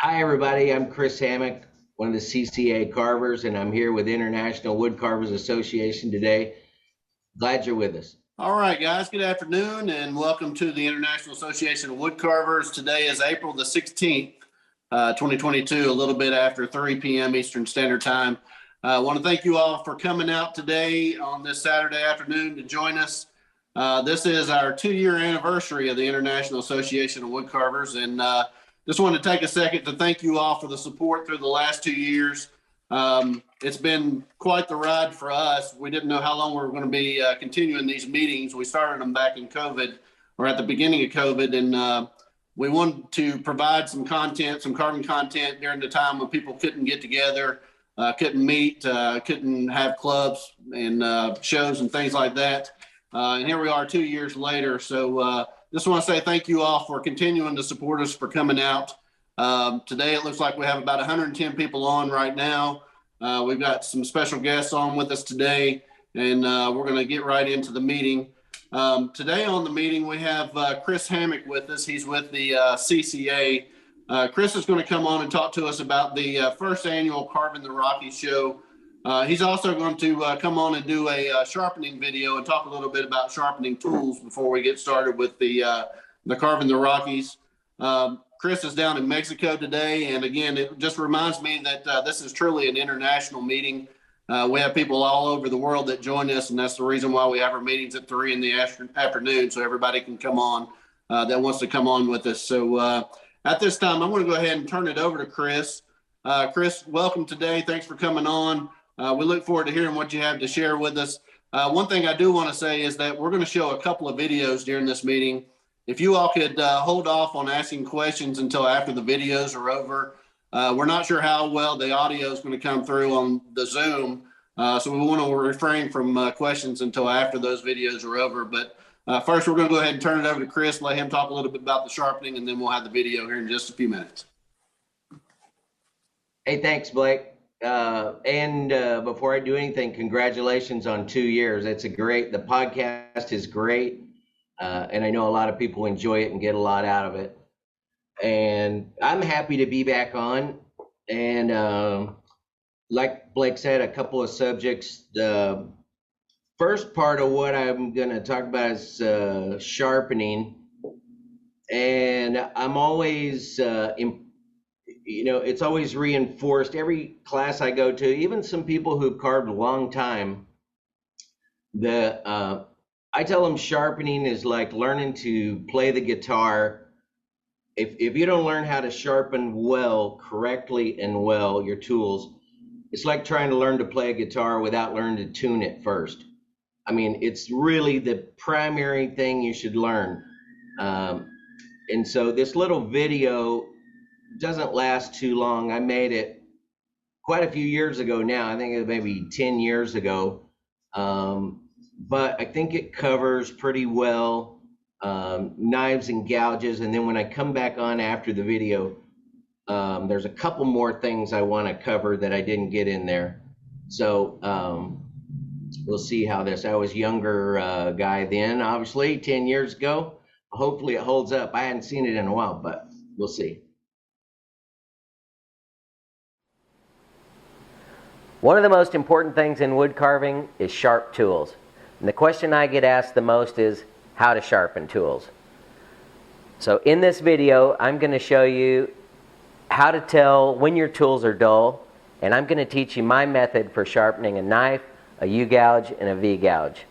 Hi, everybody. I'm Chris Hammack, one of the CCA Carvers, and I'm here with International Woodcarvers Association today. Glad you're with us. All right, guys. Good afternoon, and welcome to the International Association of Woodcarvers. Today is April the 16th, 2022, a little bit after 3 p.m. Eastern Standard Time. I want to thank you all for coming out today on this Saturday afternoon to join us. This is our 2-year anniversary of the International Association of Woodcarvers, and just want to take a second to thank you all for the support through the last 2 years. It's been quite the ride for us. We didn't know how long we were going to be continuing these meetings. We started them back in COVID, or at the beginning of COVID, and we wanted to provide some content, some carving content during the time when people couldn't get together, couldn't meet, couldn't have clubs and shows and things like that. And here we are 2 years later. So just want to say thank you all for continuing to support us, for coming out. Today, it looks like we have about 110 people on right now. We've got some special guests on with us today, and we're going to get right into the meeting. Today on the meeting, we have Chris Hammack with us. He's with the CCA. Chris is going to come on and talk to us about the first annual Carvin the Rockies show. He's also going to come on and do a sharpening video and talk a little bit about sharpening tools before we get started with the Carvin the Rockies. Chris is down in Mexico today, and again, it just reminds me that this is truly an international meeting. We have people all over the world that join us, and that's the reason why we have our meetings at 3 in the afternoon, so everybody can come on that wants to come on with us. So at this time, I'm going to go ahead and turn it over to Chris. Chris, welcome today. Thanks for coming on. We look forward to hearing what you have to share with us. One thing I do want to say is that we're going to show a couple of videos during this meeting. If you all could hold off on asking questions until after the videos are over. We're not sure how well the audio is going to come through on the Zoom, so we want to refrain from questions until after those videos are over. But first, we're going to go ahead and turn it over to Chris, let him talk a little bit about the sharpening, and then we'll have the video here in just a few minutes. Hey, thanks, Blake. And before I do anything, congratulations on 2 years. The podcast is great. And I know a lot of people enjoy it and get a lot out of it. And I'm happy to be back on. And like Blake said, a couple of subjects. The first part of what I'm going to talk about is sharpening. And I'm always, it's always reinforced. Every class I go to, even some people who've carved a long time, I tell them sharpening is like learning to play the guitar. If you don't learn how to sharpen well, correctly and well, your tools, it's like trying to learn to play a guitar without learning to tune it first. I mean, it's really the primary thing you should learn. And so this little video doesn't last too long. I made it quite a few years ago now. I think it was maybe 10 years ago. But I think it covers pretty well knives and gouges. And then when I come back on after the video, there's a couple more things I want to cover that I didn't get in there. So we'll see how this. I was a younger guy then, obviously, 10 years ago. Hopefully it holds up. I hadn't seen it in a while, but we'll see. One of the most important things in wood carving is sharp tools. And the question I get asked the most is how to sharpen tools. So in this video, I'm going to show you how to tell when your tools are dull, and I'm going to teach you my method for sharpening a knife, a u-gouge, and a v-gouge.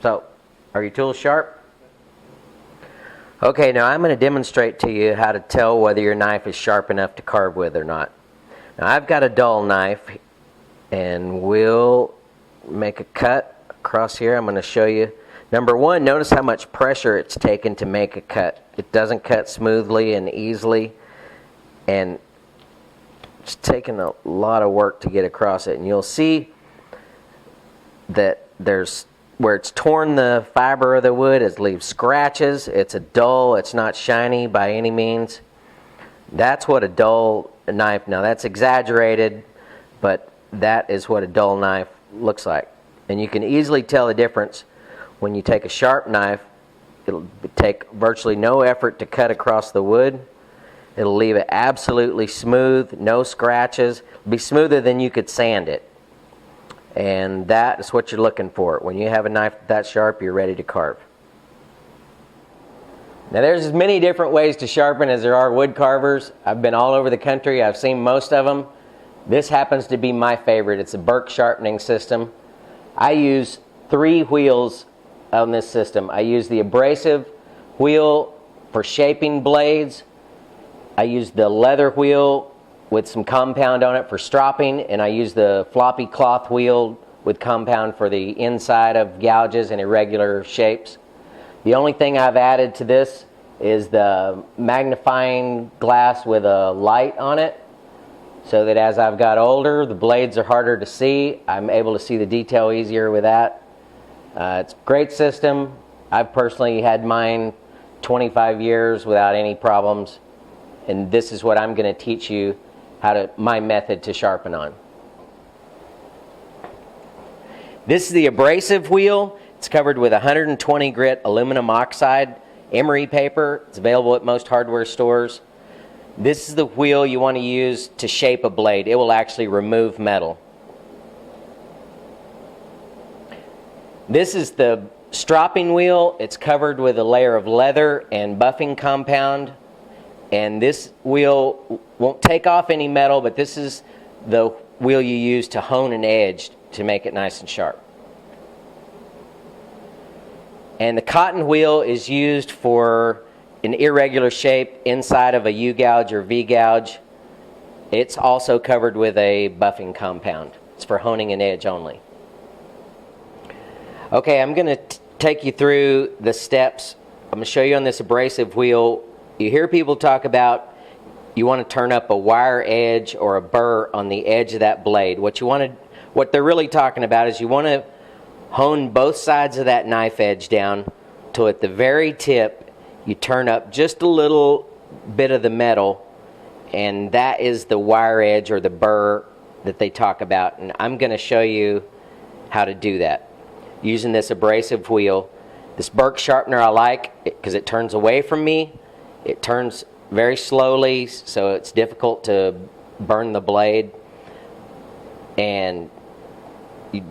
So, are your tools sharp? Okay, now I'm going to demonstrate to you how to tell whether your knife is sharp enough to carve with or not. Now I've got a dull knife, and we'll make a cut across here. I'm going to show you. Number one, notice how much pressure it's taken to make a cut. It doesn't cut smoothly and easily, and it's taken a lot of work to get across it. And you'll see that there's where it's torn the fiber of the wood, it leaves scratches. It's a dull, it's not shiny by any means. That's what a dull knife, now that's exaggerated, but that is what a dull knife looks like. And you can easily tell the difference when you take a sharp knife. It'll take virtually no effort to cut across the wood, It'll leave it absolutely smooth, no scratches. It'll be smoother than you could sand it. And that is what you're looking for. When you have a knife that sharp, you're ready to carve. Now there's as many different ways to sharpen as there are wood carvers. I've been all over the country. I've seen most of them. This happens to be my favorite. It's a Burke sharpening system. I use 3 wheels on this system. I use the abrasive wheel for shaping blades. I use the leather wheel with some compound on it for stropping, and I use the floppy cloth wheel with compound for the inside of gouges and irregular shapes. The only thing I've added to this is the magnifying glass with a light on it, so that as I've got older, the blades are harder to see. I'm able to see the detail easier with that. It's a great system. I've personally had mine 25 years without any problems, and this is what I'm going to teach you my method to sharpen on. This is the abrasive wheel. It's covered with 120 grit aluminum oxide emery paper. It's available at most hardware stores. This is the wheel you want to use to shape a blade. It will actually remove metal. This is the stropping wheel. It's covered with a layer of leather and buffing compound. And this wheel won't take off any metal, but this is the wheel you use to hone an edge to make it nice and sharp. And the cotton wheel is used for an irregular shape inside of a u-gouge or v-gouge. It's also covered with a buffing compound. It's for honing an edge only. Okay, I'm going to take you through the steps. I'm going to show you on this abrasive wheel. You hear people talk about you want to turn up a wire edge or a burr on the edge of that blade. What they're really talking about is you want to hone both sides of that knife edge down till at the very tip you turn up just a little bit of the metal, and that is the wire edge or the burr that they talk about. And I'm going to show you how to do that using this abrasive wheel. This Burke sharpener I like because it turns away from me. It turns very slowly, so it's difficult to burn the blade. And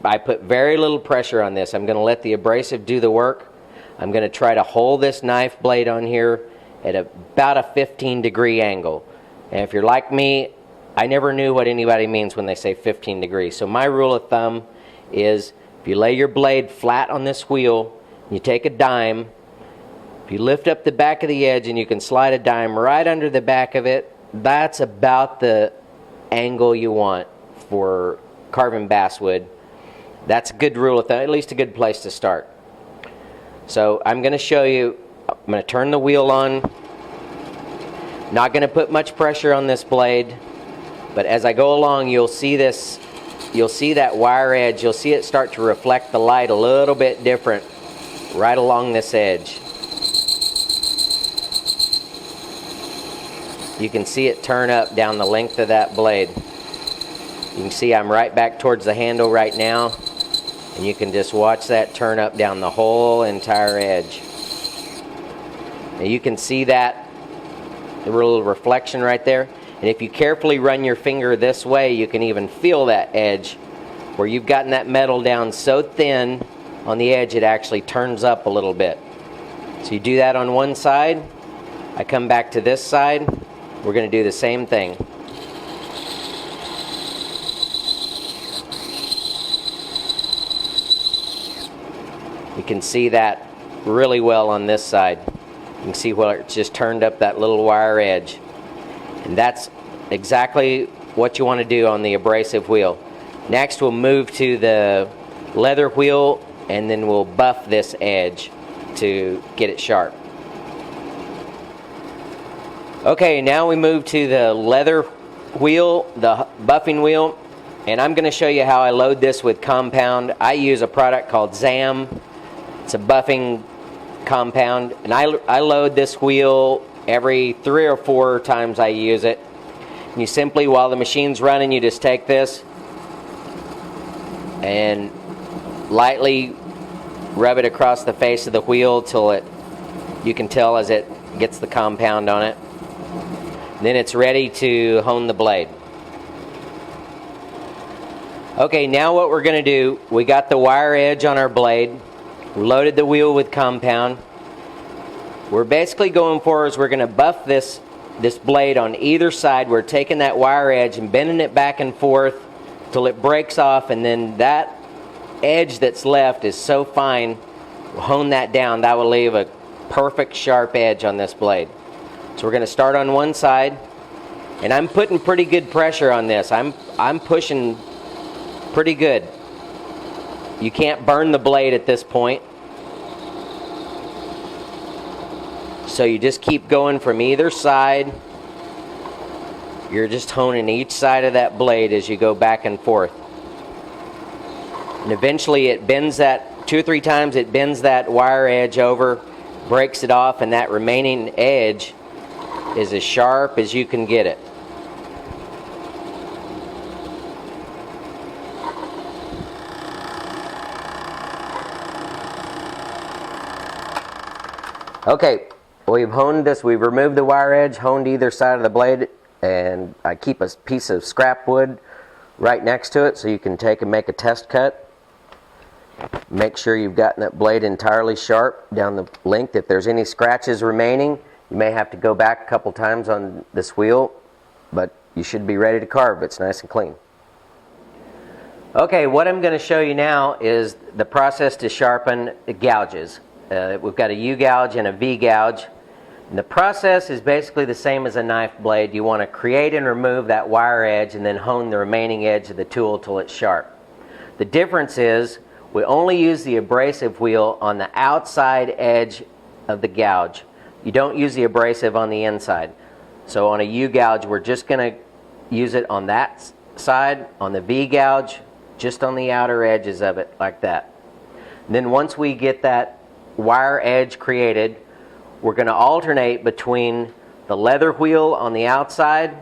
I put very little pressure on this. I'm going to let the abrasive do the work. I'm going to try to hold this knife blade on here at about a 15-degree angle. And if you're like me, I never knew what anybody means when they say 15 degrees. So my rule of thumb is if you lay your blade flat on this wheel, you take a dime, if you lift up the back of the edge and you can slide a dime right under the back of it, that's about the angle you want for carving basswood. That's a good rule of thumb, at least a good place to start. So I'm going to show you, I'm going to turn the wheel on. Not going to put much pressure on this blade, but as I go along you'll see this, you'll see that wire edge, you'll see it start to reflect the light a little bit different right along this edge. You can see it turn up down the length of that blade. You can see I'm right back towards the handle right now, and you can just watch that turn up down the whole entire edge. Now you can see that little reflection right there, and if you carefully run your finger this way, you can even feel that edge where you've gotten that metal down so thin on the edge it actually turns up a little bit. So you do that on one side. I come back to this side. We're going to do the same thing. You can see that really well on this side. You can see where it's just turned up that little wire edge. And that's exactly what you want to do on the abrasive wheel. Next we'll move to the leather wheel, and then we'll buff this edge to get it sharp. Okay, now we move to the leather wheel, the buffing wheel, and I'm going to show you how I load this with compound. I use a product called ZAM. It's a buffing compound, and I load this wheel every 3 or 4 times I use it. And you simply, while the machine's running, you just take this and lightly rub it across the face of the wheel till you can tell as it gets the compound on it. Then it's ready to hone the blade. Okay, now what we're going to do, we got the wire edge on our blade. We loaded the wheel with compound. We're basically going for is we're going to buff this blade on either side. We're taking that wire edge and bending it back and forth till it breaks off, and then that edge that's left is so fine, we'll hone that down. That will leave a perfect sharp edge on this blade. So we're going to start on one side, and I'm putting pretty good pressure on this. I'm pushing pretty good. You can't burn the blade at this point. So you just keep going from either side. You're just honing each side of that blade as you go back and forth. And eventually it bends that, 2 or 3 times it bends that wire edge over, breaks it off, and that remaining edge is as sharp as you can get it. Okay, we've honed this, we've removed the wire edge, honed either side of the blade, and I keep a piece of scrap wood right next to it so you can take and make a test cut. Make sure you've gotten that blade entirely sharp down the length. If there's any scratches remaining, you may have to go back a couple times on this wheel, but you should be ready to carve. It's nice and clean. Okay, what I'm going to show you now is the process to sharpen the gouges. We've got a u-gouge and a v-gouge. And the process is basically the same as a knife blade. You want to create and remove that wire edge and then hone the remaining edge of the tool till it's sharp. The difference is we only use the abrasive wheel on the outside edge of the gouge. You don't use the abrasive on the inside. So on a u-gouge, we're just going to use it on that side. On the v-gouge, just on the outer edges of it, like that. And then once we get that wire edge created, we're going to alternate between the leather wheel on the outside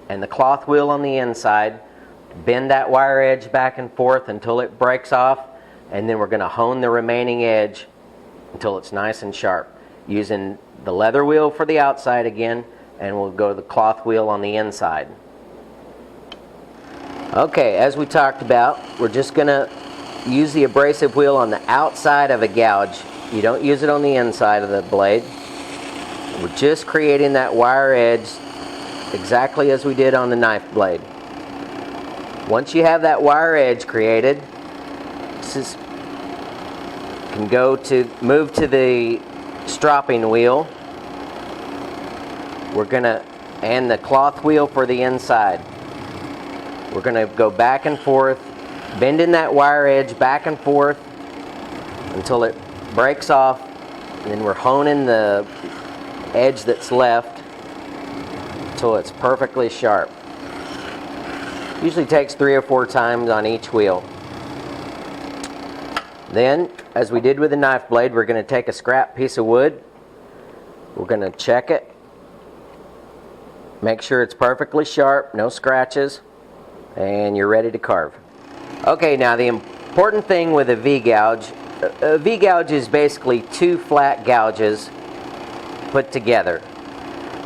and the cloth wheel on the inside. Bend that wire edge back and forth until it breaks off, and then we're going to hone the remaining edge until it's nice and sharp. Using the leather wheel for the outside again, and we'll go to the cloth wheel on the inside. Okay, as we talked about, we're just going to use the abrasive wheel on the outside of a gouge. You don't use it on the inside of the blade. We're just creating that wire edge exactly as we did on the knife blade. Once you have that wire edge created, move to the stropping wheel. We're gonna, and the cloth wheel for the inside. We're gonna go back and forth, bending that wire edge back and forth until it breaks off, and then we're honing the edge that's left until it's perfectly sharp. Usually takes 3 or 4 times on each wheel. Then, as we did with the knife blade, we're going to take a scrap piece of wood. We're going to check it. Make sure it's perfectly sharp, no scratches, and you're ready to carve. Okay, now the important thing with a v-gouge, a v-gouge is basically 2 flat gouges put together.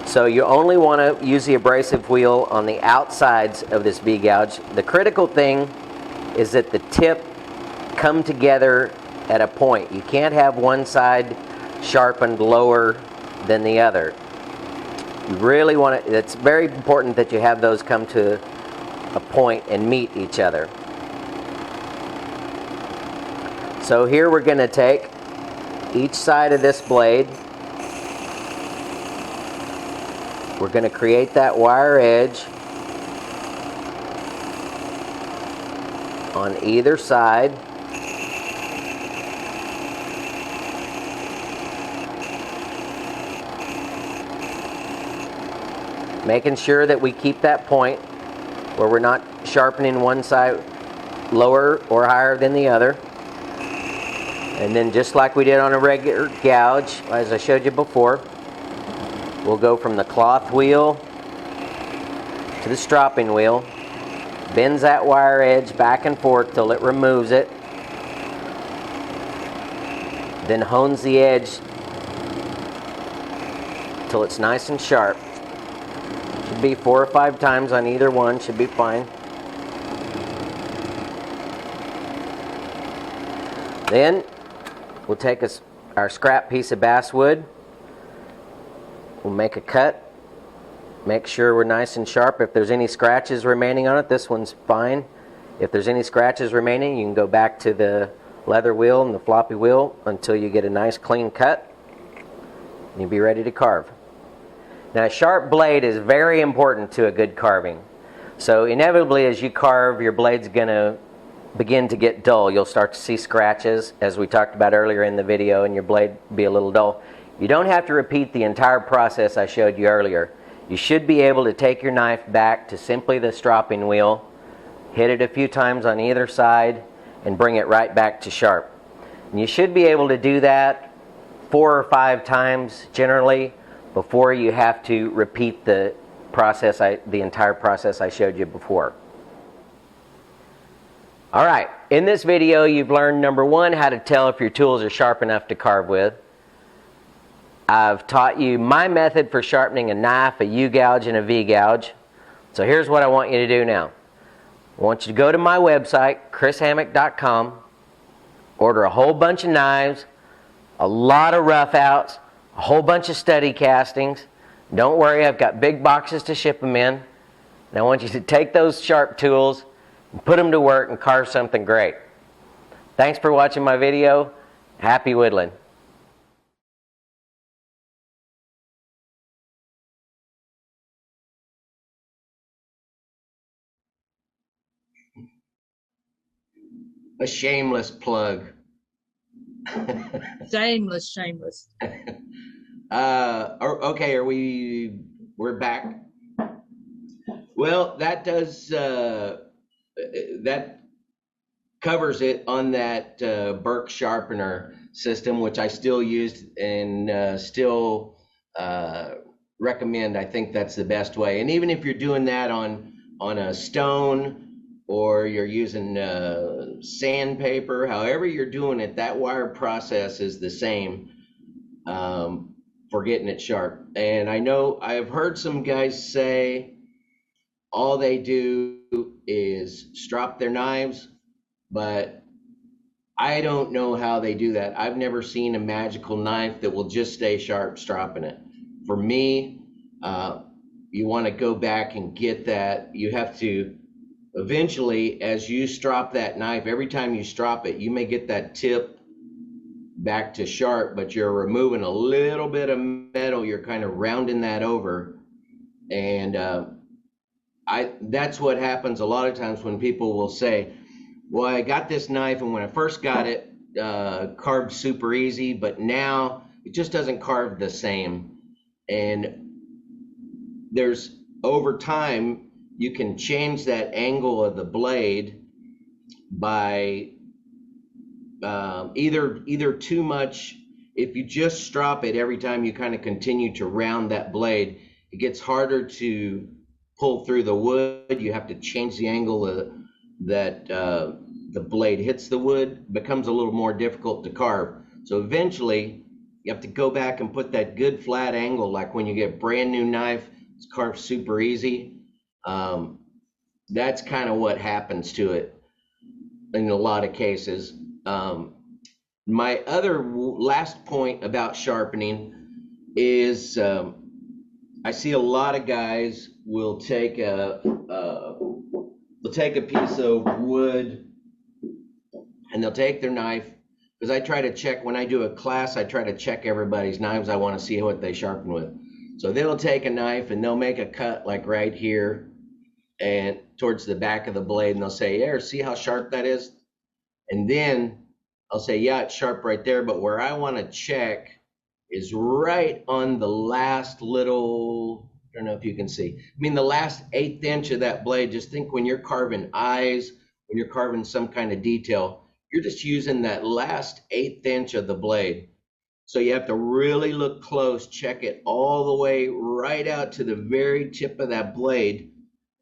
So you only want to use the abrasive wheel on the outsides of this v-gouge. The critical thing is that the tip come together at a point. You can't have one side sharpened lower than the other. You really want to, it's very important that you have those come to a point and meet each other. So here we're going to take each side of this blade. We're going to create that wire edge on either side. Making sure that we keep that point where we're not sharpening one side lower or higher than the other. And then just like we did on a regular gouge, as I showed you before, we'll go from the cloth wheel to the stropping wheel, bends that wire edge back and forth till it removes it, then hones the edge till it's nice and sharp. should be 4 or 5 times on either one, should be fine. Then we'll take our scrap piece of basswood. We'll make a cut. Make sure we're nice and sharp. If there's any scratches remaining on it, this one's fine. If there's any scratches remaining, you can go back to the leather wheel and the floppy wheel until you get a nice clean cut. And you'll be ready to carve. Now, a sharp blade is very important to a good carving. So inevitably, as you carve, your blade's going to begin to get dull. You'll start to see scratches, as we talked about earlier in the video, and your blade be a little dull. You don't have to repeat the entire process I showed you earlier. You should be able to take your knife back to simply the stropping wheel, hit it a few times on either side, and bring it right back to sharp. And you should be able to do that 4 or 5 times generally before you have to repeat the process, the entire process I showed you before. All right, in this video you've learned, number 1, how to tell if your tools are sharp enough to carve with. I've taught you my method for sharpening a knife, a u-gouge, and a v-gouge. So here's what I want you to do now. I want you to go to my website, chrishammack.com, order a whole bunch of knives, a lot of rough outs, a whole bunch of study castings. Don't worry, I've got big boxes to ship them in. And I want you to take those sharp tools and put them to work and carve something great. Thanks for watching my video. Happy whittling. A shameless plug. Shameless. Okay, we're back. Well, that does, that covers it on that Burke sharpener system, which I still use and still recommend. I think that's the best way. And even if you're doing that on a stone, or you're using sandpaper, however you're doing it, that wire process is the same for getting it sharp. And I know I've heard some guys say all they do is strop their knives, but I don't know how they do that. I've never seen a magical knife that will just stay sharp stropping it. For me, you want to go back and get that. You have to eventually, as you strop that knife, every time you strop it, you may get that tip back to sharp, but you're removing a little bit of metal. You're kind of rounding that over. And that's what happens a lot of times when people will say, well, I got this knife, and when I first got it, carved super easy, but now it just doesn't carve the same. And there's, over time, you can change that angle of the blade by either too much. If you just strop it every time you kind of continue to round that blade, it gets harder to pull through the wood. You have to change the angle that the blade hits the wood. It becomes a little more difficult to carve. So eventually you have to go back and put that good flat angle, like when you get a brand new knife, it's carved super easy. That's kind of what happens to it in a lot of cases. My other last point about sharpening is I see a lot of guys will take a piece of wood and they'll take their knife, because I try to check, when I do a class, I try to check everybody's knives. I want to see what they sharpen with. So they'll take a knife and they'll make a cut like right here and towards the back of the blade, and they'll say, yeah, see how sharp that is? And then I'll say, yeah, it's sharp right there, but where I want to check is right on the last little, I don't know if you can see, I mean the last 1/8 inch of that blade. Just think when you're carving eyes, when you're carving some kind of detail, you're just using that last 1/8 inch of the blade. So you have to really look close, check it all the way right out to the very tip of that blade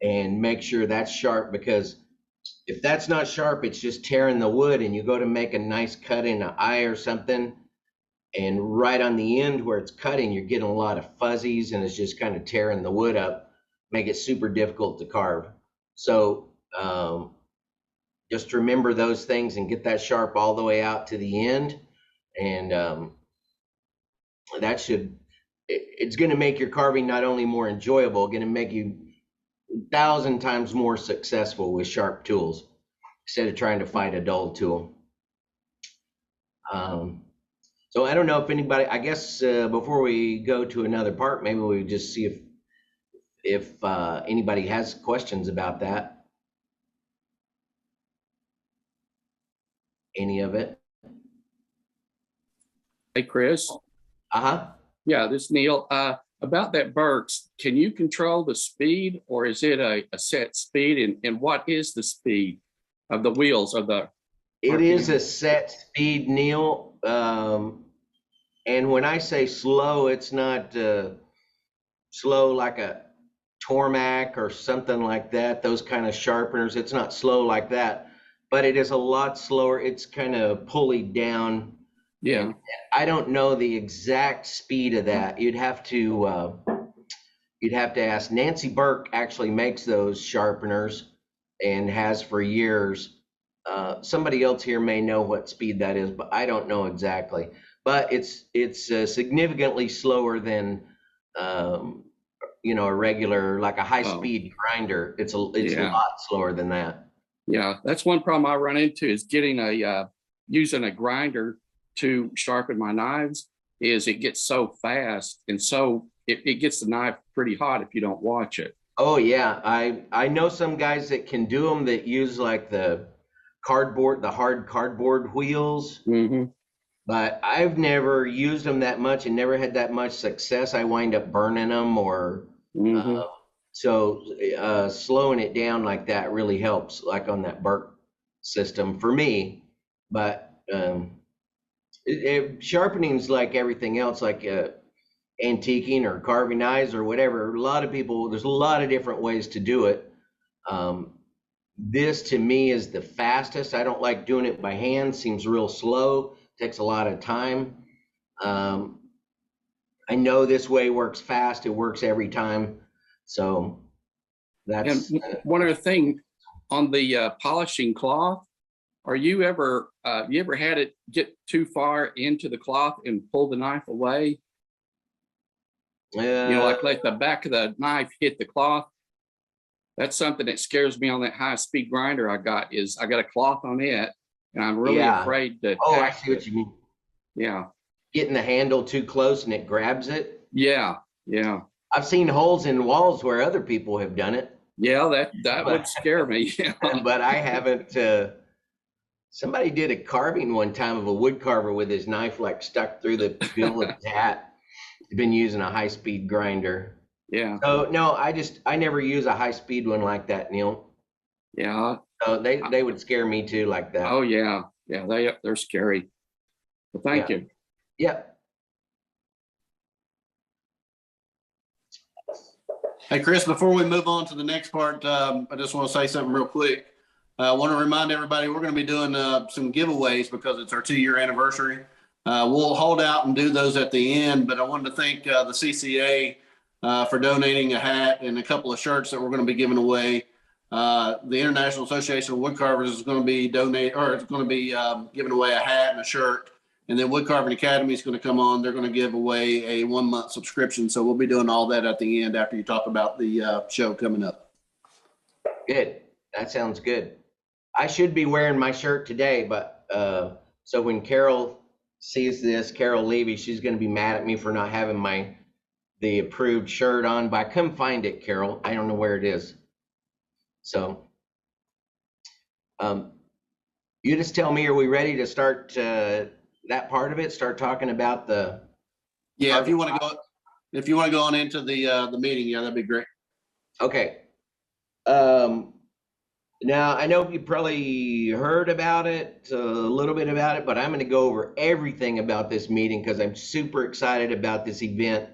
and make sure that's sharp, because if that's not sharp, it's just tearing the wood, and you go to make a nice cut in an eye or something, and right on the end where it's cutting, you're getting a lot of fuzzies and it's just kind of tearing the wood up. make it super difficult to carve. So just remember those things and get that sharp all the way out to the end. And it's going to make your carving not only more enjoyable, going to make you 1,000 times more successful with sharp tools instead of trying to fight a dull tool. So I don't know if anybody, I guess before we go to another part, maybe we just see if anybody has questions about that. Any of it? Hey, Chris. Uh-huh. Yeah, this is Neil. About that Burks, can you control the speed, or is it a set speed? And what is the speed of the wheels of the It RPM? is a set speed, Neil. And when I say slow, it's not slow like a Tormac or something like that, those kind of sharpeners. It's not slow like that, but it is a lot slower. It's kind of pulleyed down. Yeah. I don't know the exact speed of that. You'd have to ask. Nancy Burke actually makes those sharpeners and has for years. Somebody else here may know what speed that is, but I don't know exactly. But it's significantly slower than you know, a regular, like a high-speed grinder. It's a lot slower than that. Yeah, that's one problem I run into is getting using a grinder to sharpen my knives. Is it gets so fast, and so it gets the knife pretty hot if you don't watch it. Oh yeah, I know some guys that can do them that use like the hard cardboard wheels. Mm-hmm. But I've never used them that much and never had that much success. I wind up burning them, or so slowing it down like that really helps, like on that Burke system for me. But sharpening's like everything else, like antiquing or carving knives or whatever. A lot of people, there's a lot of different ways to do it. This to me is the fastest. I don't like doing it by hand. Seems real slow. Takes a lot of time. I know this way works fast. It works every time. So that's one other thing on the polishing cloth. Are you ever had it get too far into the cloth and pull the knife away? You know, like the back of the knife hit the cloth. That's something that scares me on that high-speed grinder I got. Is I got a cloth on it, and I'm really afraid to. Oh, I see what you mean. Yeah. Getting the handle too close and it grabs it. Yeah, yeah. I've seen holes in walls where other people have done it. Yeah, that would scare me. Yeah. But I haven't. Somebody did a carving one time of a wood carver with his knife like stuck through the bill of his hat. He's been using a high-speed grinder. Yeah. So no, I never use a high-speed one like that, Neil. Yeah. So they would scare me too, like that. Oh yeah, yeah. They're scary. Well, thank you. Yep. Hey, Chris, before we move on to the next part, I just want to say something real quick. I want to remind everybody we're going to be doing some giveaways because it's our 2-year anniversary. We'll hold out and do those at the end, but I wanted to thank the CCA for donating a hat and a couple of shirts that we're going to be giving away. The International Association of Woodcarvers is going to be giving away a hat and a shirt. And then Woodcarving Academy is going to come on. They're going to give away a 1-month subscription. So we'll be doing all that at the end after you talk about the show coming up. Good. That sounds good. I should be wearing my shirt today, but so when Carol sees this, Carol Levee, she's going to be mad at me for not having the approved shirt on. But I couldn't find it, Carol. I don't know where it is. So you just tell me, are we ready to start that part of it? Start talking about the. Yeah, if you want to go on into the meeting, yeah, that'd be great. Okay. Now I know you probably heard about it, a little bit about it, but I'm going to go over everything about this meeting because I'm super excited about this event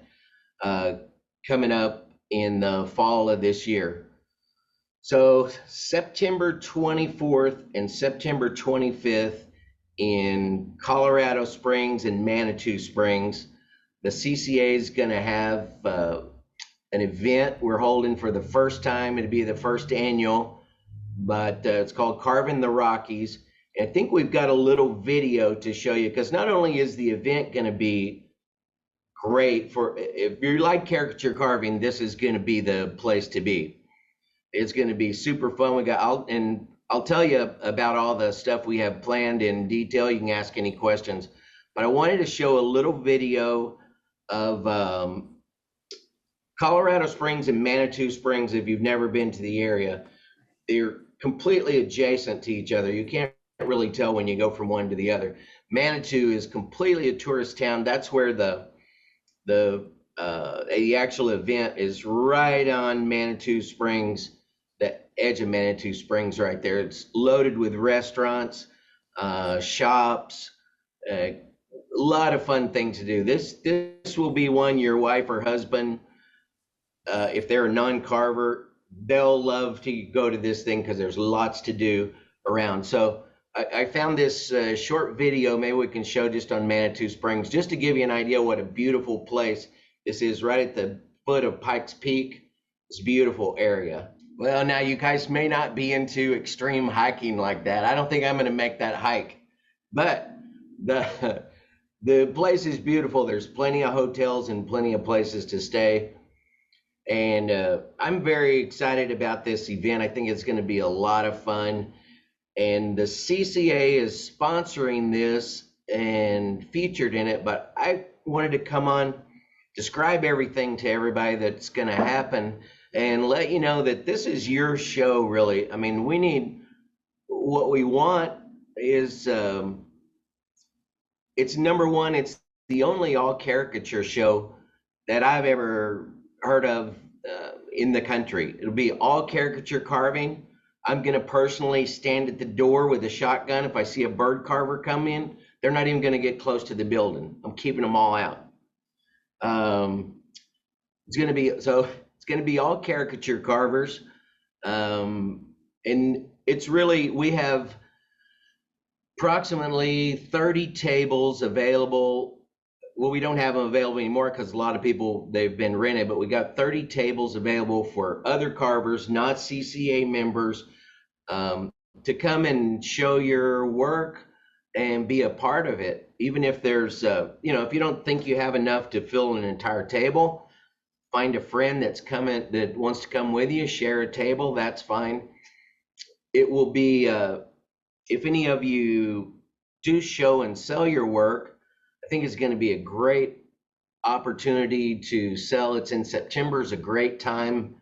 coming up in the fall of this year. So September 24th and September 25th in Colorado Springs and Manitou Springs, the CCA is going to have an event we're holding for the first time. It'll be the first annual, but it's called Carving the Rockies. And I think we've got a little video to show you, because not only is the event going to be great for, if you like caricature carving, this is going to be the place to be. It's going to be super fun. I'll tell you about all the stuff we have planned in detail. You can ask any questions, but I wanted to show a little video of Colorado Springs and Manitou Springs. If you've never been to the area, they're completely adjacent to each other. You can't really tell when you go from one to the other. Manitou is completely a tourist town. That's where the actual event is, right on Manitou Springs, the edge of Manitou Springs right there. It's loaded with restaurants, shops, a lot of fun things to do. This will be one your wife or husband, if they're a non-carver, they'll love to go to this thing because there's lots to do around. So I found this short video, maybe we can show just on Manitou Springs, just to give you an idea what a beautiful place this is, right at the foot of Pikes Peak. It's a beautiful area. Well, now you guys may not be into extreme hiking like that. I don't think I'm going to make that hike, but the place is beautiful. There's plenty of hotels and plenty of places to stay. And I'm very excited about this event. I think it's going to be a lot of fun. And the CCA is sponsoring this and featured in it, but I wanted to come on, describe everything to everybody that's going to happen, and let you know that this is your show, really. I mean, what we want is, it's number one, it's the only all caricature show that I've ever heard of in the country. It'll be all caricature carving. I'm going to personally stand at the door with a shotgun. If I see a bird carver come in, they're not even going to get close to the building. I'm keeping them all out. It's going to be all caricature carvers. And it's really, we have approximately 30 tables available. Well, we don't have them available anymore because a lot of people, they've been rented, but we got 30 tables available for other carvers, not CCA members, to come and show your work and be a part of it. Even if there's, if you don't think you have enough to fill an entire table, find a friend that wants to come with you, share a table, that's fine. It will be, if any of you do show and sell your work, I think it's going to be a great opportunity to sell. It's in September, is a great time,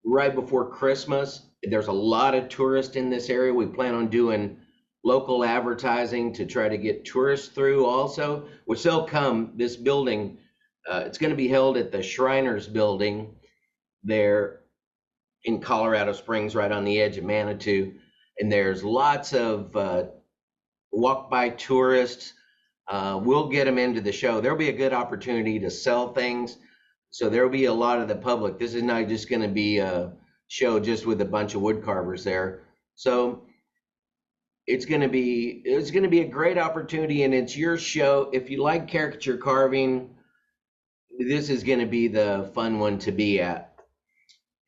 right before Christmas. There's a lot of tourists in this area. We plan on doing local advertising to try to get tourists through also, which they'll come. This building, it's going to be held at the Shriners building there in Colorado Springs, right on the edge of Manitou. And there's lots of walk-by tourists. We'll get them into the show. There'll be a good opportunity to sell things. So there'll be a lot of the public. This is not just going to be a show just with a bunch of wood carvers there. So it's going to be a great opportunity, and it's your show. If you like caricature carving, this is going to be the fun one to be at.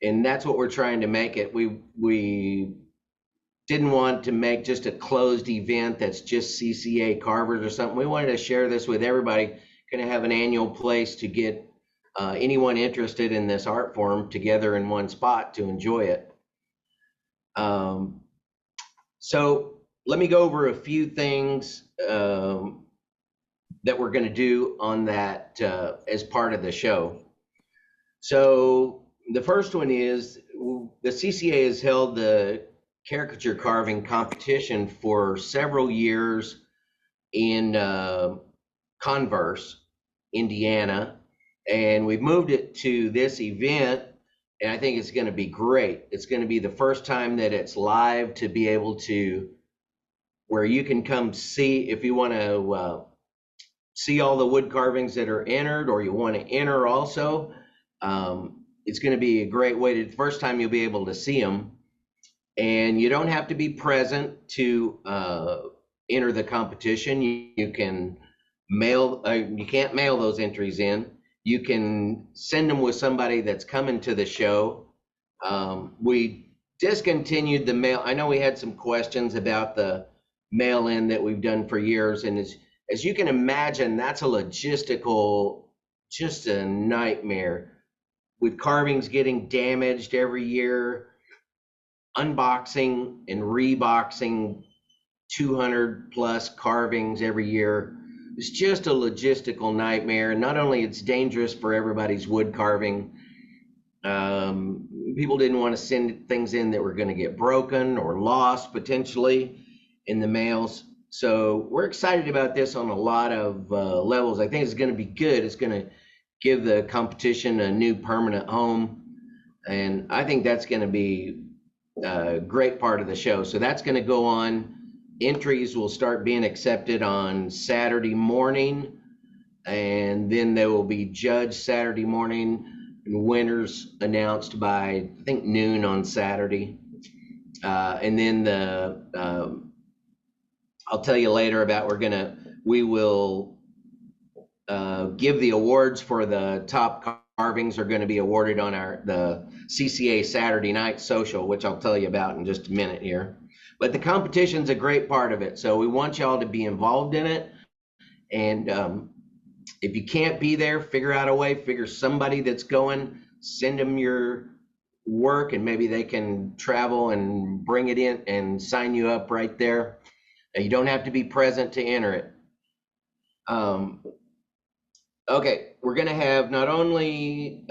And that's what we're trying to make it. We didn't want to make just a closed event that's just CCA carvers or something. We wanted to share this with everybody, going to have an annual place to get anyone interested in this art form together in one spot to enjoy it. So let me go over a few things that we're going to do on that as part of the show. So the first one is the CCA has held the caricature carving competition for several years in Carvers, Indiana, and we've moved it to this event, and I think it's going to be great. It's going to be the first time that it's live, to be able to, where you can come see, if you want to see all the wood carvings that are entered, or you want to enter also. It's going to be a great way to, the first time you'll be able to see them. And you don't have to be present to enter the competition. You can mail, you can't mail those entries in. you can send them with somebody that's coming to the show. We discontinued the mail. I know we had some questions about the mail-in that we've done for years, and as you can imagine, that's a logistical, just a nightmare. With carvings getting damaged every year, unboxing and reboxing 200 plus carvings every year. It's just a logistical nightmare. Not only it's dangerous for everybody's wood carving, people didn't want to send things in that were going to get broken or lost potentially in the mails. So we're excited about this on a lot of levels. I think it's going to be good. It's going to give the competition a new permanent home. And I think that's going to be a great part of the show. So that's going to go on. Entries will start being accepted on Saturday morning, and then they will be judged Saturday morning, and winners announced by, I think, noon on Saturday. And then I'll tell you later about, we will give the awards for the top carvings are going to be awarded on the CCA Saturday night social, which I'll tell you about in just a minute here. But the competition's a great part of it, so we want y'all to be involved in it. And if you can't be there, figure out a way, figure somebody that's going, send them your work, and maybe they can travel and bring it in and sign you up right there. You don't have to be present to enter it. Okay, we're going to have not only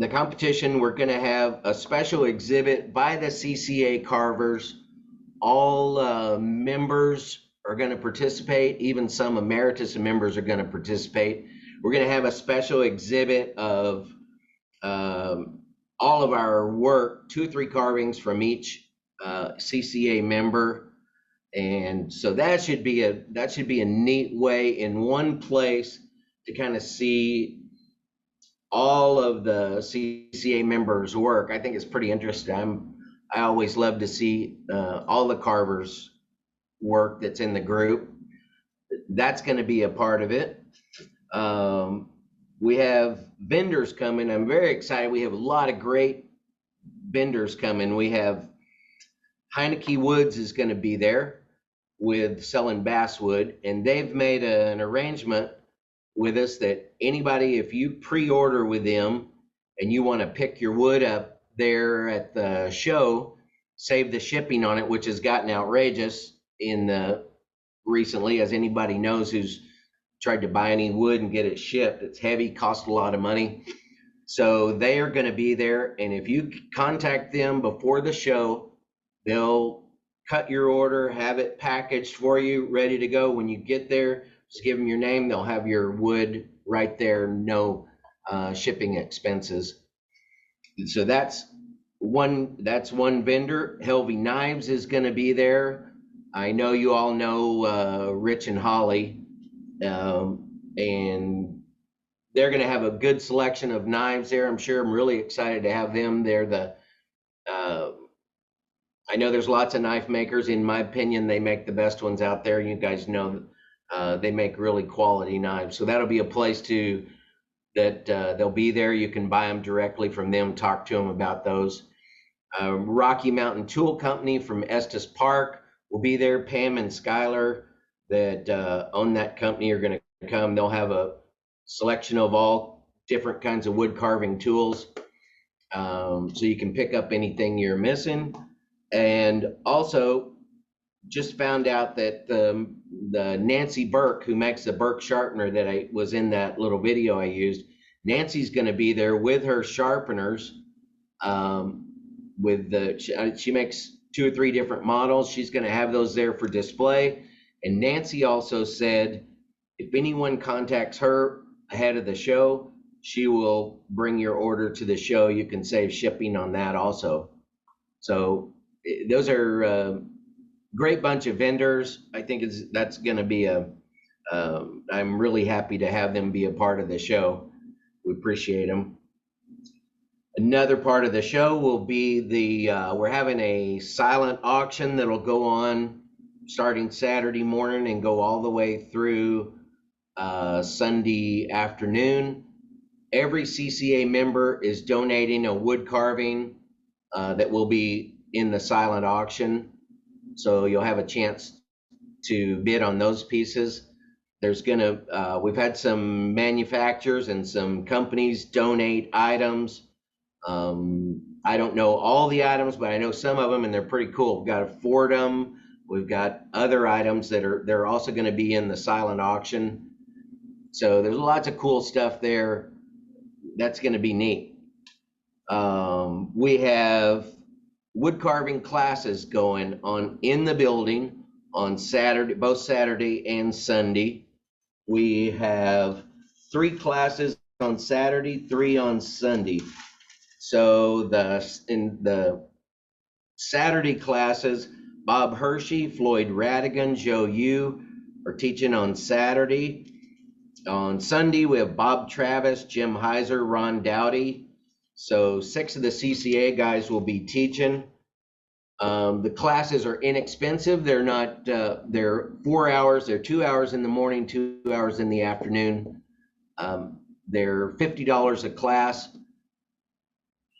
the competition, we're going to have a special exhibit by the CCA Carvers. All members are going to participate. Even some emeritus members are going to participate. We're going to have a special exhibit of all of our work, 2 or 3 carvings from each CCA member. And so that should be a neat way in one place to kind of see all of the CCA members' work. I think it's pretty interesting. I always love to see all the carvers' work that's in the group. That's going to be a part of it. We have vendors coming. I'm very excited. We have a lot of great vendors coming. We have Heineke Woods is going to be there with selling basswood, and they've made an arrangement with us that anybody, if you pre-order with them and you want to pick your wood up there at the show, save the shipping on it, which has gotten outrageous recently, as anybody knows who's tried to buy any wood and get it shipped. It's heavy, costs a lot of money. So they are going to be there, and if you contact them before the show, they'll cut your order, have it packaged for you, ready to go. When you get there, just give them your name. They'll have your wood right there, no shipping expenses. So that's one vendor. Helvie Knives is going to be there. I know you all know Rich and Holly, and they're going to have a good selection of knives there. I'm sure. I'm really excited to have them there. I know there's lots of knife makers. In my opinion, they make the best ones out there. You guys know they make really quality knives. So that'll be a place that they'll be there. You can buy them directly from them, talk to them about those. Rocky Mountain Tool Company from Estes Park will be there. Pam and Skylar that own that company are going to come. They'll have a selection of all different kinds of wood carving tools. So you can pick up anything you're missing. And also just found out that the Nancy Burke, who makes the Burke sharpener that I was in that little video I used, Nancy's going to be there with her sharpeners. She makes 2 or 3 different models. She's going to have those there for display. And Nancy also said, if anyone contacts her ahead of the show, she will bring your order to the show. You can save shipping on that also. So those are a great bunch of vendors. I think that's going to be I'm really happy to have them be a part of the show. We appreciate them. Another part of the show will be we're having a silent auction that'll go on starting Saturday morning and go all the way through Sunday afternoon. Every CCA member is donating a wood carving that will be in the silent auction. So you'll have a chance to bid on those pieces. There's we've had some manufacturers and some companies donate items. I don't know all the items, but I know some of them, and they're pretty cool. We've got a Fordham. We've got other items they're also going to be in the silent auction. So there's lots of cool stuff there. That's going to be neat. We have wood carving classes going on in the building on Saturday, both Saturday and Sunday. We have 3 classes on Saturday, 3 on Sunday. So in the Saturday classes, Bob Hershey, Floyd Radigan, Joe Yu are teaching on Saturday. On Sunday, we have Bob Travis, Jim Heiser, Ron Dowdy. So 6 of the CCA guys will be teaching. The classes are inexpensive. They're not, they're 4 hours. They're 2 hours in the morning, 2 hours in the afternoon. They're $50 a class.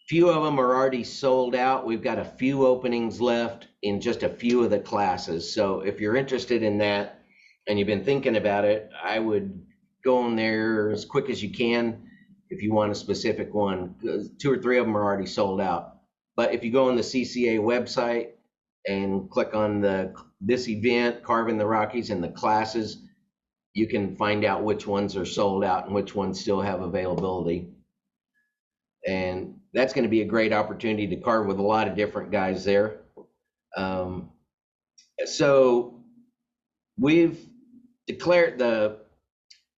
Few of them are already sold out. We've got a few openings left in just a few of the classes. So if you're interested in that and you've been thinking about it, I would go on there as quick as you can if you want a specific one. 2 or 3 of them are already sold out. But if you go on the CCA website and click on this event, Carving the Rockies, and the classes, you can find out which ones are sold out and which ones still have availability. And that's going to be a great opportunity to carve with a lot of different guys there. So we've declared the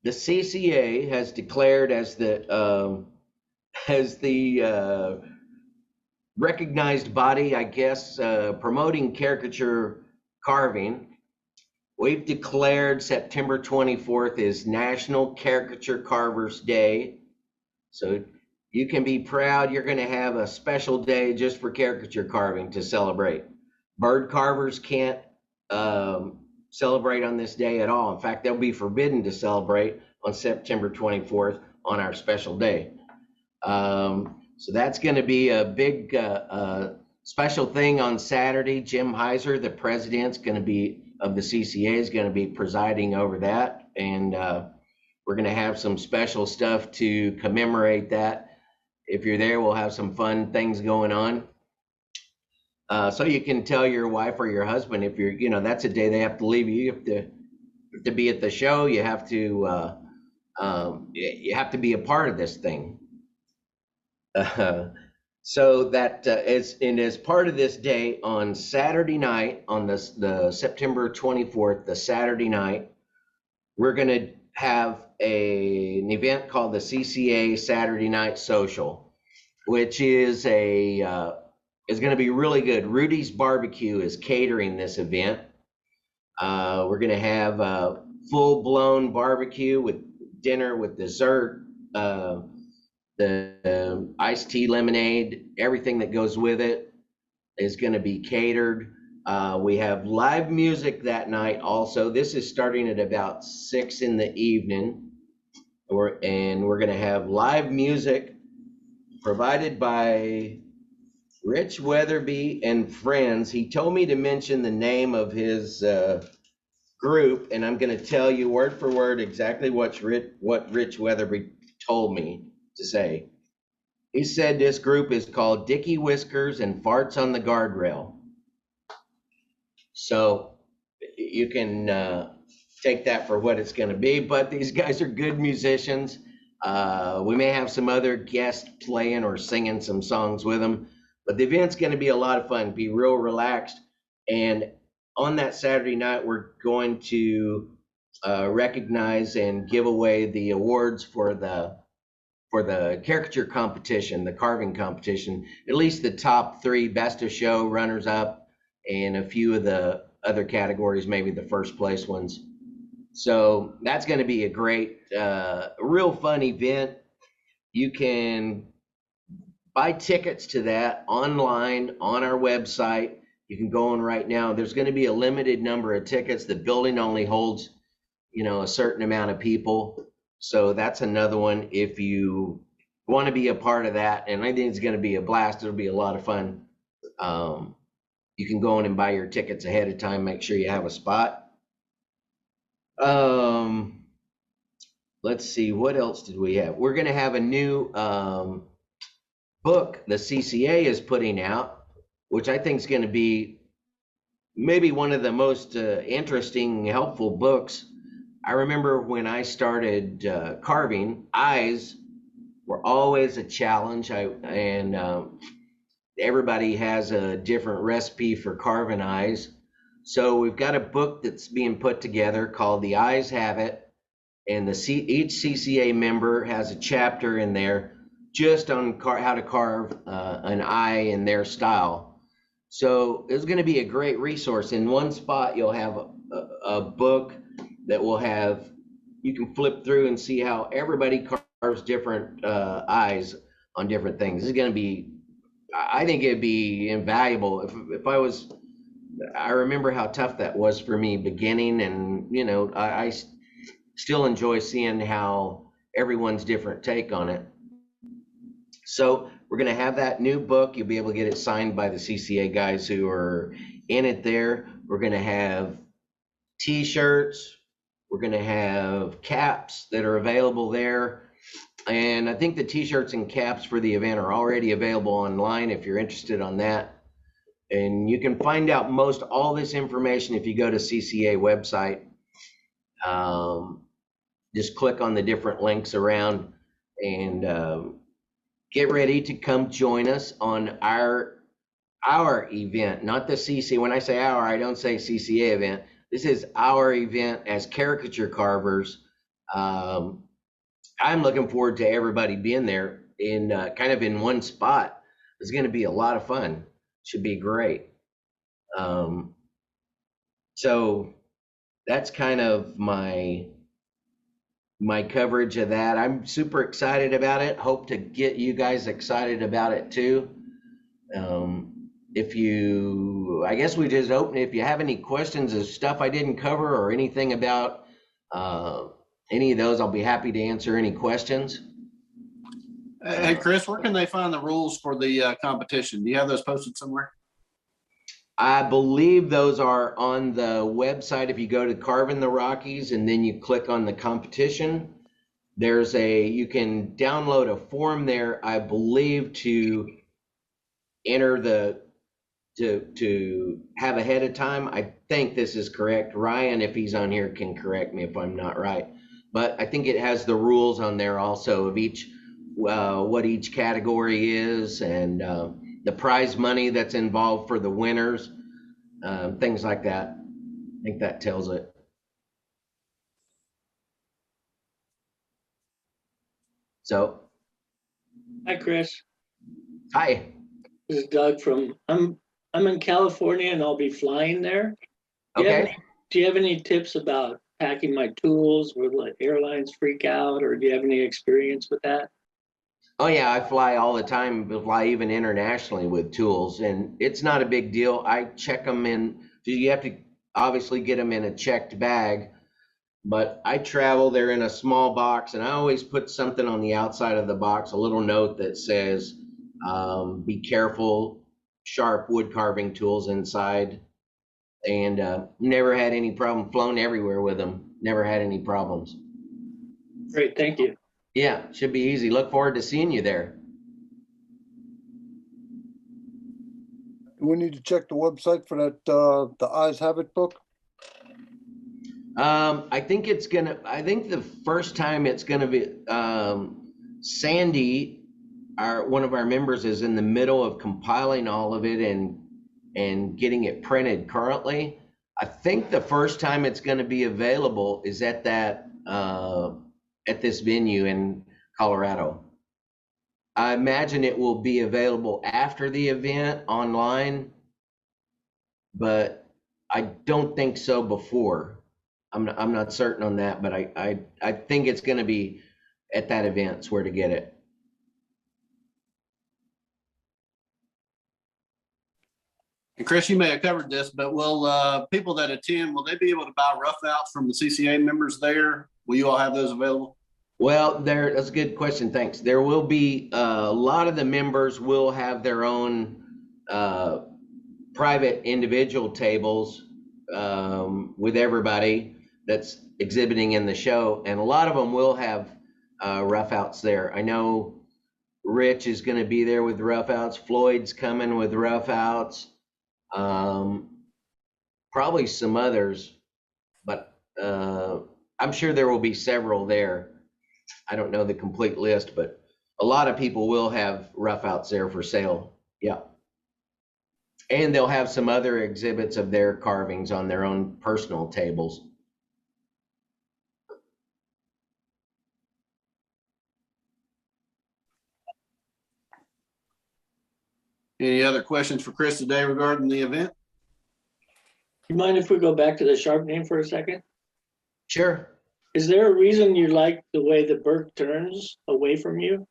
CCA has declared as the recognized body, I guess, promoting caricature carving. We've declared September 24th is National Caricature Carvers Day. So you can be proud you're going to have a special day just for caricature carving to celebrate. Bird carvers can't celebrate on this day at all. In fact, they'll be forbidden to celebrate on September 24th on our special day. So that's going to be a big special thing on Saturday. Jim Heiser, the president's going to be of the CCA, is going to be presiding over that, and we're going to have some special stuff to commemorate that. If you're there, we'll have some fun things going on. So you can tell your wife or your husband, if you're, that's a day they have to leave you. You have to be at the show. You have to be a part of this thing. So that as part of this day on Saturday night, on the September 24th, the Saturday night, we're going to have an event called the CCA Saturday Night Social, which is going to be really good. Rudy's Barbecue is catering this event. We're going to have a full-blown barbecue with dinner, with dessert, the iced tea, lemonade, everything that goes with it is going to be catered. We have live music that night also. This is starting at about 6 in the evening. And we're going to have live music provided by Rich Weatherby and friends. He told me to mention the name of his group, and I'm going to tell you word for word exactly what Rich Weatherby told me to say. He said this group is called Dicky Whiskers and Farts on the Guardrail. So you can take that for what it's going to be, but these guys are good musicians. We may have some other guests playing or singing some songs with them, but the event's going to be a lot of fun, be real relaxed. And on that Saturday night, we're going to recognize and give away the awards for the caricature competition, the carving competition, at least the top 3, best of show, runners up, and a few of the other categories, maybe the first place ones. So that's going to be a great, real fun event. You can buy tickets to that online on our website. You can go on right now. There's going to be a limited number of tickets. The building only holds you know, a certain amount of people. So that's another one if you want to be a part of that. And I think it's going to be a blast. It'll be a lot of fun. You can go in and buy your tickets ahead of time. Make sure you have a spot. Let's see, what else did we have? We're going to have a new book the CCA is putting out, which I think is going to be maybe one of the most interesting, helpful books. I remember when I started carving, eyes were always a challenge. Everybody has a different recipe for carving eyes. So we've got a book that's being put together called The Eyes Have It. And each CCA member has a chapter in there just on how to carve an eye in their style. So it's going to be a great resource. In one spot, you'll have a book that will have, you can flip through and see how everybody carves different eyes on different things. It's going to be, I think it'd be invaluable. I remember how tough that was for me beginning, and you know, I still enjoy seeing how everyone's different take on it. So we're going to have that new book. You'll be able to get it signed by the CCA guys who are in it there. We're going to have t-shirts. We're going to have caps that are available there. And I think the t-shirts and caps for the event are already available online if you're interested on that. And you can find out all this information if you go to CCA website. Just click on the different links around and get ready to come join us on our event, not the CCA. When I say our, I don't say CCA event. This is our event as caricature carvers. I'm looking forward to everybody being there in kind of in one spot. It's going to be a lot of fun. Should be great. So that's kind of my coverage of that. I'm super excited about it. Hope to get you guys excited about it too. I guess we just open. If you have any questions of stuff I didn't cover or anything about any of those, I'll be happy to answer any questions. Hey, Chris, where can they find the rules for the competition? Do you have those posted somewhere? I believe those are on the website. If you go to Carvin the Rockies and then you click on the competition, you can download a form there, I believe, to enter to have ahead of time. I think this is correct. Ryan, if he's on here, can correct me if I'm not right. But I think it has the rules on there also of what each category is, and the prize money that's involved for the winners, things like that. I think that tells it. So. Hi, Chris. Hi. This is Doug I'm in California and I'll be flying there. Do you have any tips about packing my tools? Will the airlines freak out, or do you have any experience with that? Oh yeah, I fly all the time. I fly even internationally with tools, and it's not a big deal. I check them in. You have to obviously get them in a checked bag, but I travel. They're in a small box, and I always put something on the outside of the box, a little note that says, "Be careful, sharp wood carving tools inside." And never had any problem. Flown everywhere with them. Never had any problems. Great, thank you. Yeah, should be easy. Look forward to seeing you there. Do we need to check the website for that the Eyes Have It book? I think the first time it's gonna be Sandy, one of our members, is in the middle of compiling all of it and getting it printed currently. I think the first time it's gonna be available is at this venue in Colorado. I imagine it will be available after the event online, but I don't think so before. I'm not certain on that, but I think it's going to be at that event where to get it. And Chris, you may have covered this, but will people that attend, will they be able to buy rough outs from the CCA members there? Will you all have those available? Well, that's a good question. Thanks. There will be a lot of the members will have their own private individual tables with everybody that's exhibiting in the show, and a lot of them will have rough outs there. I know Rich is going to be there with rough outs. Floyd's coming with rough outs. Probably some others, but I'm sure there will be several there. I don't know the complete list, but a lot of people will have rough outs there for sale. Yeah. And they'll have some other exhibits of their carvings on their own personal tables. Any other questions for Chris today regarding the event? You mind if we go back to the sharpening for a second? Sure. Is there a reason you like the way the bird turns away from you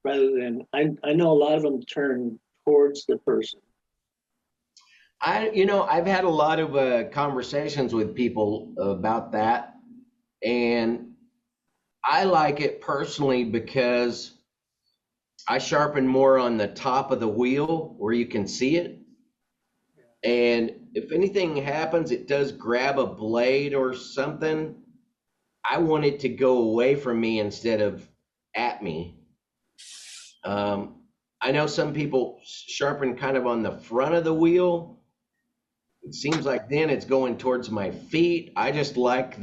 rather than, I know a lot of them turn towards the person. I've had a lot of conversations with people about that, and I like it personally because I sharpen more on the top of the wheel where you can see it. And if anything happens, it does grab a blade or something, I want it to go away from me instead of at me. I know some people sharpen kind of on the front of the wheel. It seems like then it's going towards my feet. I just like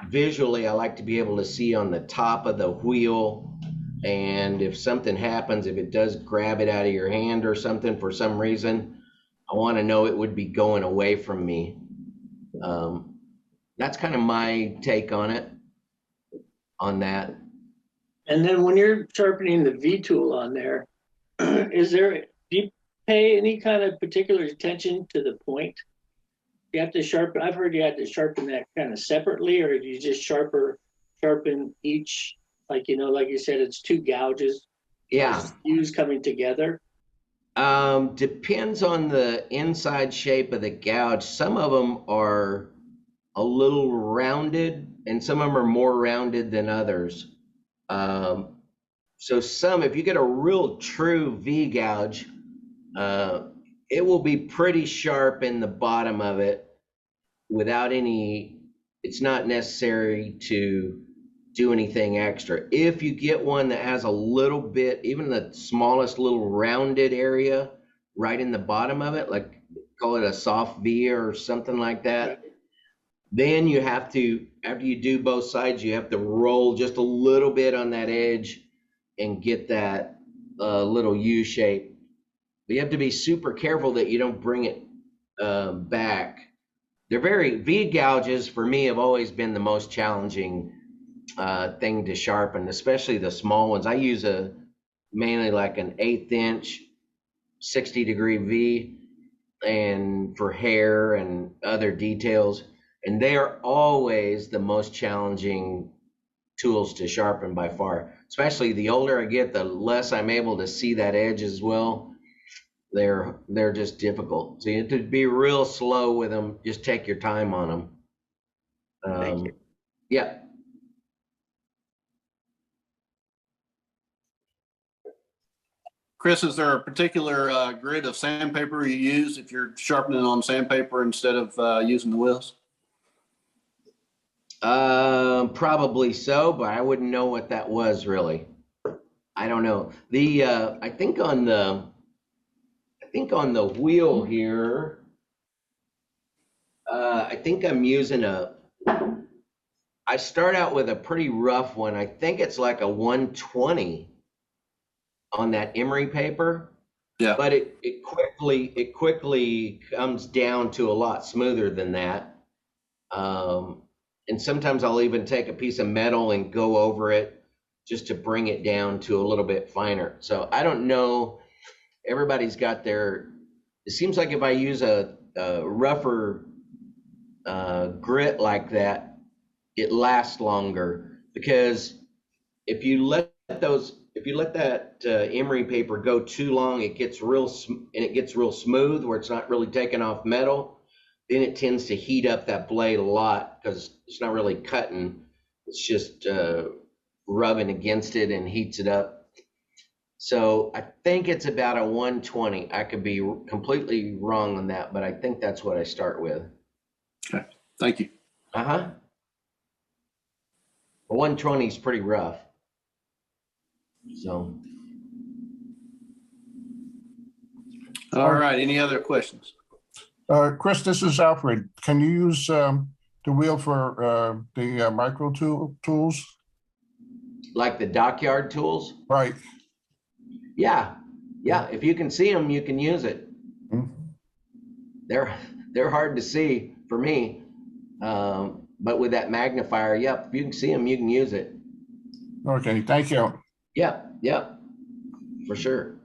visually, I like to be able to see on the top of the wheel. And if something happens, if it does grab it out of your hand or something for some reason, I want to know it would be going away from me. That's kind of my take on it, on that. And then when you're sharpening the V tool on there, do you pay any kind of particular attention to the point? You have to sharpen, I've heard you have to sharpen that kind of separately, or do you just sharpen each, like you said, it's two gouges. Yeah. Views coming together. Depends on the inside shape of the gouge. Some of them are a little rounded and some of them are more rounded than others. So if you get a real true V gouge, it will be pretty sharp in the bottom of it without it's not necessary to do anything extra. If you get one that has a little bit, even the smallest little rounded area right in the bottom of it, like call it a soft V or something like that, then you have to, after you do both sides, you have to roll just a little bit on that edge and get that little U shape. But you have to be super careful that you don't bring it back. V gouges for me have always been the most challenging thing to sharpen, especially the small ones. I use mainly like an 1/8 inch 60-degree V, and for hair and other details, and they are always the most challenging tools to sharpen by far. Especially the older I get, the less I'm able to see that edge as well. They're just difficult. So you have to be real slow with them. Just take your time on them. Thank you. Yeah. Chris, is there a particular grid of sandpaper you use if you're sharpening on sandpaper instead of using the wheels? Probably so, but I wouldn't know what that was really. I don't know. I think on the wheel here, I think I'm using I start out with a pretty rough one. I think it's like a 120 on that emery paper. Yeah. But it quickly comes down to a lot smoother than that. And sometimes I'll even take a piece of metal and go over it just to bring it down to a little bit finer. So I don't know. Everybody's got it seems like if I use a rougher grit like that, it lasts longer, because if if you let that emery paper go too long, it gets real smooth where it's not really taking off metal. Then it tends to heat up that blade a lot because it's not really cutting. It's just rubbing against it and heats it up. So I think it's about a 120. I could be completely wrong on that, but I think that's what I start with. Okay, thank you. Uh-huh. 120 is pretty rough. So. All right, any other questions? Chris, this is Alfred. Can you use the wheel for the micro tools? Like the dockyard tools? Right. Yeah. If you can see them, you can use it. Mm-hmm. They're hard to see for me, but with that magnifier, yep, if you can see them, you can use it. Okay, thank you. Yep, for sure.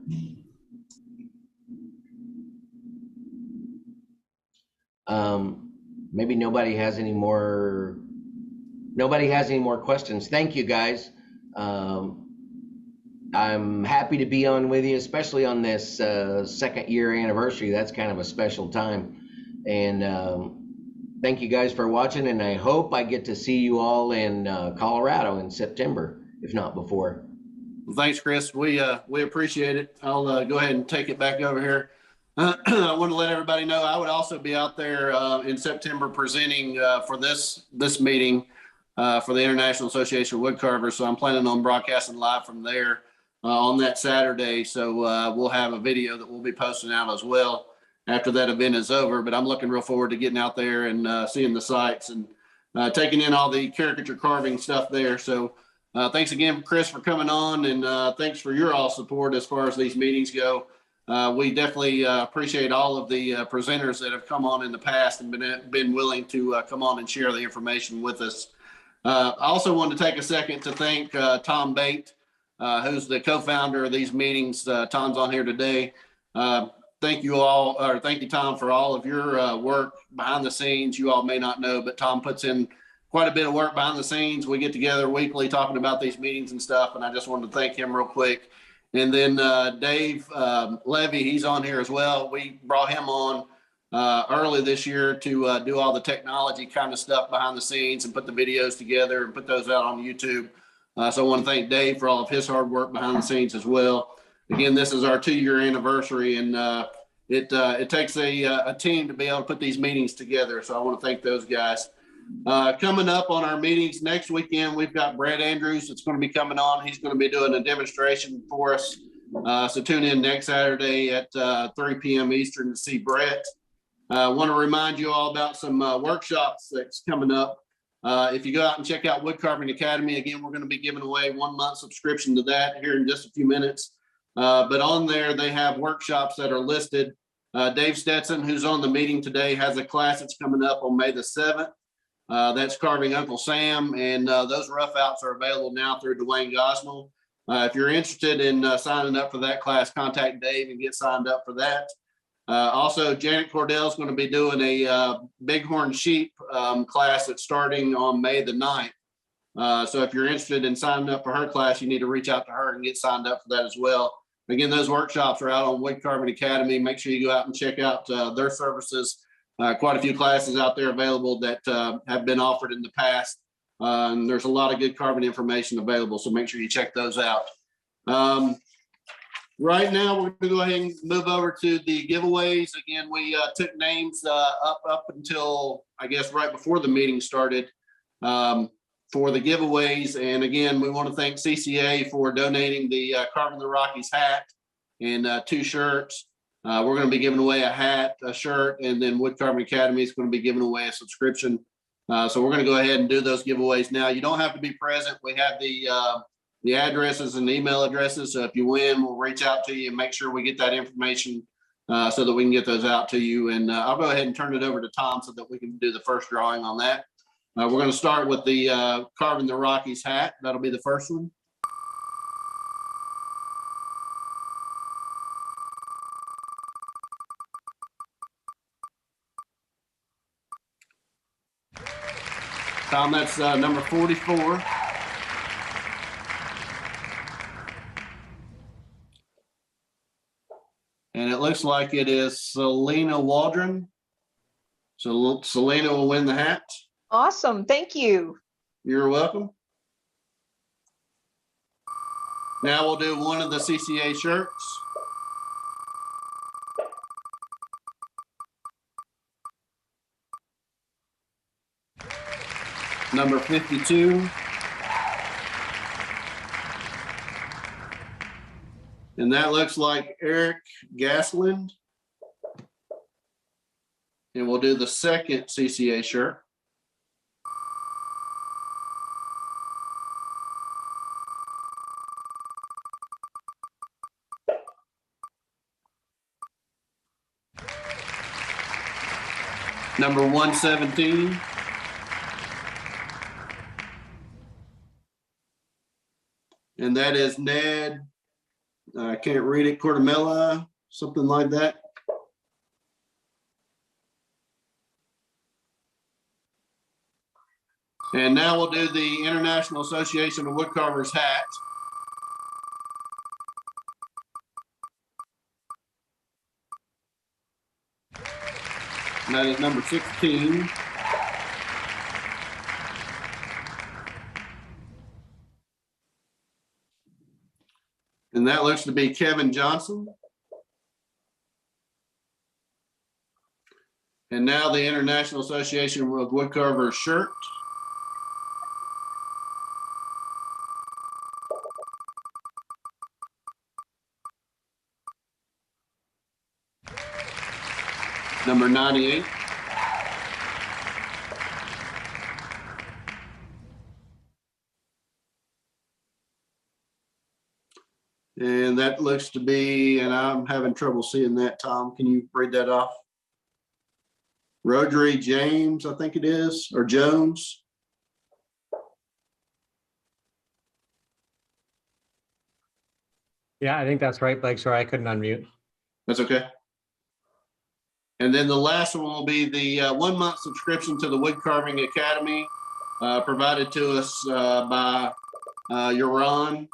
Maybe nobody has any more questions. Thank you, guys. I'm happy to be on with you, especially on this second year anniversary. That's kind of a special time. And thank you guys for watching, and I hope I get to see you all in Colorado in September, if not before. Well, thanks, Chris. We appreciate it. I'll go ahead and take it back over here. I want to let everybody know I would also be out there in September presenting for this meeting for the International Association of Woodcarvers. So I'm planning on broadcasting live from there on that Saturday. So we'll have a video that we'll be posting out as well after that event is over. But I'm looking real forward to getting out there and seeing the sites and taking in all the caricature carving stuff there. So thanks again, Chris, for coming on, and thanks for your all support as far as these meetings go. We definitely appreciate all of the presenters that have come on in the past and been willing to come on and share the information with us. I also wanted to take a second to thank Thom Bate, who's the co-founder of these meetings. Tom's on here today. Thank you all, or thank you, Thom, for all of your work behind the scenes. You all may not know, but Thom puts in quite a bit of work behind the scenes. We get together weekly talking about these meetings and stuff, and I just wanted to thank him real quick. And then Dave Levee, he's on here as well. We brought him on early this year to do all the technology kind of stuff behind the scenes and put the videos together and put those out on YouTube. So I want to thank Dave for all of his hard work behind the scenes as well. Again, this is our 2-year anniversary, and it takes a team to be able to put these meetings together. So I want to thank those guys. Coming up on our meetings next weekend, we've got Brett Andrews that's going to be coming on. He's going to be doing a demonstration for us. So tune in next Saturday at 3 p.m. Eastern to see Brett. I want to remind you all about some workshops that's coming up. If you go out and check out Woodcarving Academy, again, we're going to be giving away 1 month subscription to that here in just a few minutes. But on there, they have workshops that are listed. Dave Stetson, who's on the meeting today, has a class that's coming up on May the 7th. That's Carving Uncle Sam, and those rough outs are available now through Dwayne Gosnell. If you're interested in signing up for that class, contact Dave and get signed up for that. Also, Janet Cordell is going to be doing a bighorn sheep class that's starting on May the 9th. So if you're interested in signing up for her class, you need to reach out to her and get signed up for that as well. Again, those workshops are out on Woodcarving Academy. Make sure you go out and check out their services. Quite a few classes out there available that have been offered in the past. And there's a lot of good carving information available, so make sure you check those out. Right now, we're going to go ahead and move over to the giveaways. Again, we took names up until, I guess, right before the meeting started for the giveaways. And again, we want to thank CCA for donating the Carvin the Rockies hat and 2 shirts. We're going to be giving away a hat, a shirt, and then Woodcarving Academy is going to be giving away a subscription. So we're going to go ahead and do those giveaways now. You don't have to be present. We have the addresses and email addresses. So if you win, we'll reach out to you and make sure we get that information so that we can get those out to you. And I'll go ahead and turn it over to Thom so that we can do the first drawing on that. We're going to start with the Carving the Rockies hat. That'll be the first one. Thom, that's number 44. And it looks like it is Selena Waldron. So Selena will win the hat. Awesome. Thank you. You're welcome. Now we'll do one of the CCA shirts. Number 52. And that looks like Eric Gasland. And we'll do the second CCA shirt. Number 117. And that is Ned, I can't read it, Cortamella, something like that. And now we'll do the International Association of Woodcarvers hat. And that is number 16. And that looks to be Kevin Johnson. And now the International Association of Woodcarvers shirt. Number 98. And that looks to be, and I'm having trouble seeing that, Tom. Can you read that off? Rodri James, I think it is, or Jones. Yeah, I think that's right, Blake. Sorry, I couldn't unmute. That's okay. And then the last one will be the 1 month subscription to the Woodcarving Academy, provided to us by Yaron.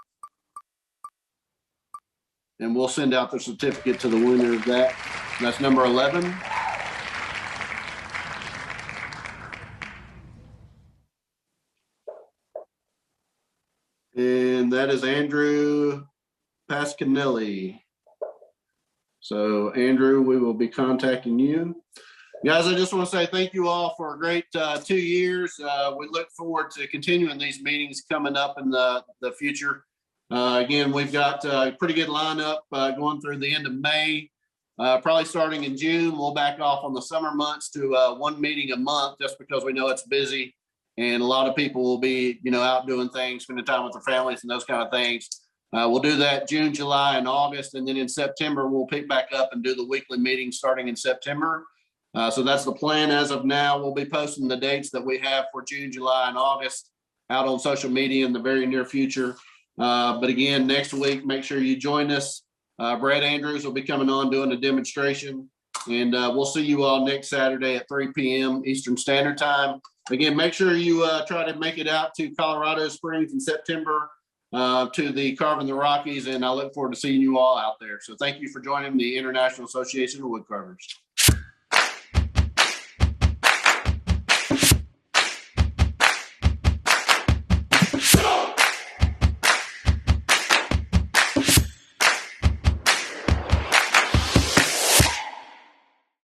And we'll send out the certificate to the winner of that. That's number 11. And that is Andrew Pascanelli. So Andrew, we will be contacting you. Guys, I just want to say thank you all for a great 2 years. We look forward to continuing these meetings coming up in the future. Again, we've got a pretty good lineup going through the end of May. Probably starting in June, we'll back off on the summer months to 1 meeting a month, just because we know it's busy and a lot of people will be, out doing things, spending time with their families and those kind of things. We'll do that June, July, and August, and then in September we'll pick back up and do the weekly meetings starting in September. So that's the plan as of now. We'll be posting the dates that we have for June, July, and August out on social media in the very near future. But again, next week, make sure you join us. Brad Andrews will be coming on doing a demonstration, and we'll see you all next Saturday at 3 p.m. Eastern Standard Time. Again, make sure you try to make it out to Colorado Springs in September to the Carvin the Rockies, and I look forward to seeing you all out there. So thank you for joining the International Association of Woodcarvers.